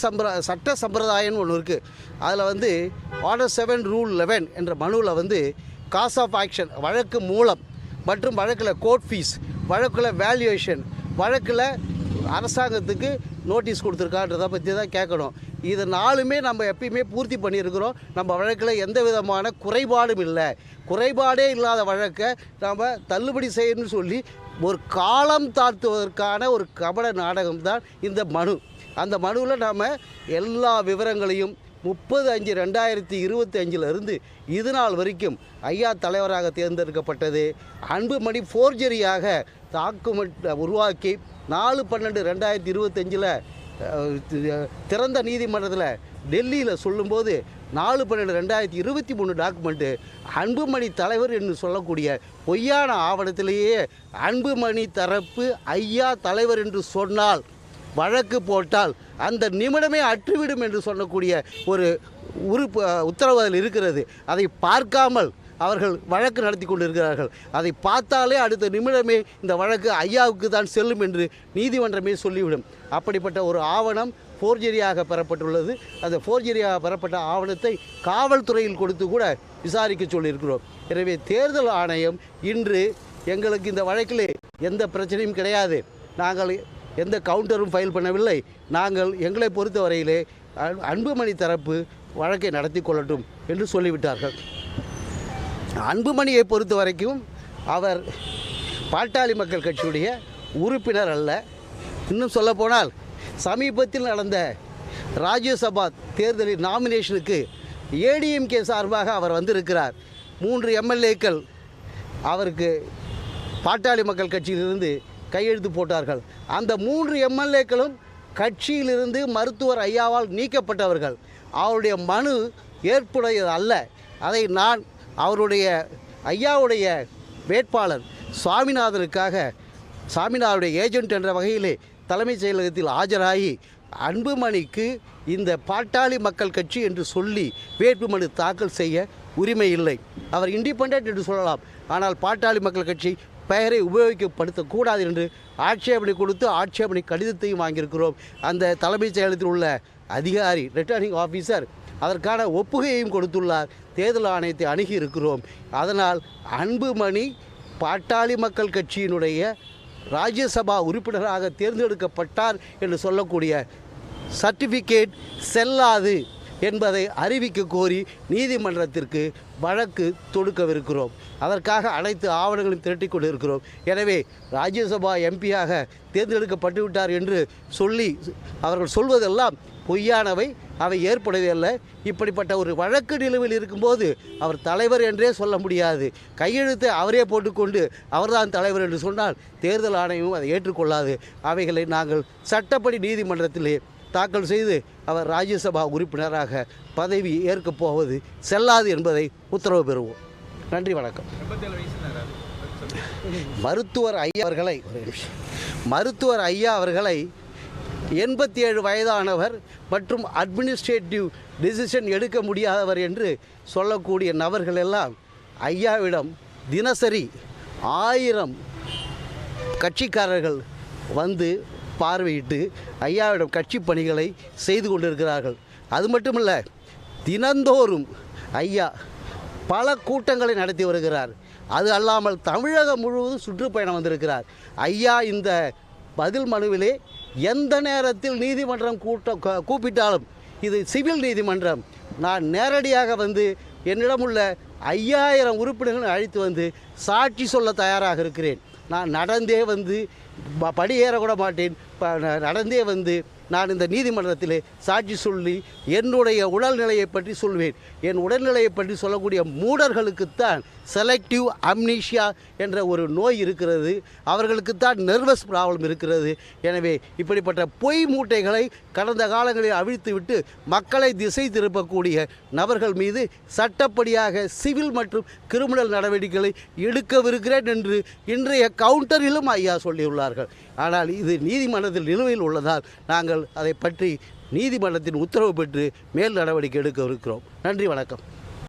சட்ட சம்பிரதாயம்னு ஒன்று இருக்குது. அதில் வந்து ஆர்டர் 7 ரூல் 11 என்ற மனுவில் வந்து காஸ் ஆஃப் ஆக்ஷன், வழக்கு மூலம் மற்றும் வழக்கில் கோர்ட் ஃபீஸ், வழக்கில் வேல்யூவேஷன், வழக்கில் அரசாங்கத்துக்கு நோட்டீஸ் கொடுத்துருக்கான்றதை பற்றி தான் கேட்கணும். இது 4மே நம்ம எப்பயுமே பூர்த்தி பண்ணியிருக்கிறோம். நம்ம வழக்கில் எந்த விதமான குறைபாடும் இல்லை. குறைபாடே இல்லாத வழக்கை நாம் தள்ளுபடி செய்யணும்னு சொல்லி ஒரு காலம் தாழ்த்துவதற்கான ஒரு கபட நாடகம் தான் இந்த மனு. அந்த மனுவில் நாம் எல்லா விவரங்களையும் 30/5/2025 இது நாள் வரைக்கும் ஐயா தலைவராக தேர்ந்தெடுக்கப்பட்டது, அன்புமணி ஃபோர்ஜரியாக டாக்குமெண்ட் உருவாக்கி 4/12/2025 திறந்த நீதிமன்றத்தில் டெல்லியில் சொல்லும்போது 4/12/2023 டாக்குமெண்ட்டு அன்புமணி தலைவர் என்று சொல்லக்கூடிய பொய்யான ஆவணத்திலேயே அன்புமணி தரப்பு ஐயா தலைவர் என்று சொன்னால், வழக்கு போட்டால் அந்த நிமிடமே அற்றுவிடும் என்று சொல்லக்கூடிய ஒரு உத்தரவு அதில் இருக்கிறது. அதை பார்க்காமல் அவர்கள் வழக்கு நடத்தி கொண்டிருக்கிறார்கள். அதை பார்த்தாலே அடுத்த நிமிடமே இந்த வழக்கு ஐயாவுக்கு தான் செல்லும் என்று நீதிமன்றமே சொல்லிவிடும். அப்படிப்பட்ட ஒரு ஆவணம் ஃபோர்ஜரியாக பெறப்பட்டுள்ளது. அந்த ஃபோர்ஜரியாக பெறப்பட்ட ஆவணத்தை காவல்துறையில் கொடுத்து கூட விசாரிக்க சொல்லியிருக்கிறோம். எனவே தேர்தல் ஆணையம் இன்று எங்களுக்கு இந்த வழக்கில் எந்த பிரச்சனையும் கிடையாது, நாங்கள் எந்த கவுண்டரும் ஃபைல் பண்ணவில்லை, நாங்கள் எங்களை பொறுத்த வரையிலே அன்புமணி தரப்பு வழக்கை நடத்தி கொள்ளட்டும் என்று சொல்லிவிட்டார்கள். அன்புமணியை பொறுத்த வரைக்கும் அவர் பாட்டாளி மக்கள் கட்சியுடைய உறுப்பினர் அல்ல. இன்னும் சொல்லப்போனால் சமீபத்தில் நடந்த ராஜ்யசபா தேர்தலில் நாமினேஷனுக்கு ஏடிஎம்கே சார்பாக அவர் வந்திருக்கிறார். 3 எம்எல்ஏக்கள் அவருக்கு பாட்டாளி மக்கள் கட்சியிலிருந்து கையெழுத்து போட்டார்கள். அந்த 3 எம்எல்ஏக்களும் கட்சியிலிருந்து மருத்துவர் ஐயாவால் நீக்கப்பட்டவர்கள். அவருடைய மனு ஏற்புடையது அல்ல. அதை நான் அவருடைய ஐயாவுடைய வேட்பாளர் சாமிநாதனுடைய ஏஜென்ட் என்ற வகையிலே தலைமைச் செயலகத்தில் ஆஜராகி அன்புமணிக்கு இந்த பாட்டாளி மக்கள் கட்சி என்று சொல்லி வேட்புமனு தாக்கல் செய்ய உரிமை இல்லை. அவர் இண்டிபெண்டன்ட் என்று சொல்லலாம், ஆனால் பாட்டாளி மக்கள் கட்சி பெயரை உபயோகிக்கப்படுத்தக்கூடாது என்று ஆட்சேபனை கொடுத்து ஆட்சேபனை கடிதத்தையும் வாங்கியிருக்கிறோம். அந்த தலைமைச் செயலகத்தில் உள்ள அதிகாரி ரிட்டர்னிங் ஆஃபீஸர் அதற்கான ஒப்புகையையும் கொடுத்துள்ளார். தேர்தல் ஆணையத்தை அணுகி இருக்கிறோம். அதனால் அன்புமணி பாட்டாளி மக்கள் கட்சியினுடைய ராஜ்யசபா உறுப்பினராக தேர்ந்தெடுக்கப்பட்டார் என்று சொல்லக்கூடிய சர்டிஃபிகேட் செல்லாது என்பதை அறிவிக்க கோரி நீதிமன்றத்திற்கு வழக்கு தொடுக்கவிருக்கிறோம். அதற்காக அனைத்து ஆவணங்களையும் திரட்டி கொண்டு இருக்கிறோம். எனவே ராஜ்யசபா எம்பியாக தேர்ந்தெடுக்கப்பட்டு விட்டார் என்று சொல்லி அவர்கள் சொல்வதெல்லாம் பொய்யானவை, அவை ஏற்புடையதல்ல. இப்படிப்பட்ட ஒரு வழக்கு நிலுவையில் இருக்கும்போது அவர் தலைவர் என்றே சொல்ல முடியாது. கையெழுத்தை அவரே போட்டுக்கொண்டு அவர்தான் தலைவர் என்று சொன்னால் தேர்தல் ஆணையமும் அதை ஏற்றுக்கொள்ளாது. அவைகளை நாங்கள் சட்டப்படி நீதிமன்றத்திலே தாக்கல் செய்து அவர் ராஜ்யசபா உறுப்பினராக பதவி ஏற்கப் போவது செல்லாது என்பதை உத்தரவு பெறுவோம். நன்றி, வணக்கம். மருத்துவர் ஐயா அவர்களை 87 வயதானவர் மற்றும் அட்மினிஸ்ட்ரேட்டிவ் டிசிஷன் எடுக்க முடியாதவர் என்று சொல்லக்கூடிய நபர்கள் எல்லாம் ஐயாவிடம் தினசரி 1000 கட்சிக்காரர்கள் வந்து பார்வையிட்டு ஐயாவிடம் கட்சி பணிகளை செய்து கொண்டிருக்கிறார்கள். அது மட்டுமல்ல, தினந்தோறும் ஐயா பல கூட்டங்களை நடத்தி வருகிறார். அது அல்லாமல் தமிழகம் முழுவதும் சுற்றுப்பயணம் வந்திருக்கிறார். ஐயா இந்த பதில் மனுவிலே எந்த நேரத்தில் நீதிமன்றம் கூப்பிட்டாலும் இது சிவில் நீதிமன்றம், நான் நேரடியாக வந்து என்னிடம் உள்ள 5000 உறுப்பினர்களை அழைத்து வந்து சாட்சி சொல்ல தயாராக இருக்கிறேன். நான் நடந்தே வந்து படியேறக்கூட மாட்டேன். நடந்தே வந்து நான் இந்த நீதிமன்றத்தில் சாட்சி சொல்லி என்னுடைய உடல்நிலையை பற்றி சொல்வேன். என் உடல்நிலையை பற்றி சொல்லக்கூடிய மூடர்களுக்குத்தான் செலக்டிவ் அம்னீஷியா என்ற ஒரு நோய் இருக்கிறது, அவர்களுக்குத்தான் நர்வஸ் ப்ராப்ளம் இருக்கிறது. எனவே இப்படிப்பட்ட பொய் மூட்டைகளை கடந்த காலங்களில் அவிழ்த்துவிட்டு மக்களை திசை திருப்பக்கூடிய நபர்கள் மீது சட்டப்படியாக சிவில் மற்றும் கிரிமினல் நடவடிக்கைகளை எடுக்கவிருக்கிறேன் என்று இன்றைய கவுண்டரிலும் ஐயா சொல்லியுள்ளார்கள். ஆனால் இது நீதிமன்றத்தில் நிலுவையில் உள்ளதால் நாங்கள் அதை பற்றி நீதிமன்றத்தின் உத்தரவு பெற்று மேல் நடவடிக்கை எடுக்க இருக்கிறோம். நன்றி, வணக்கம்.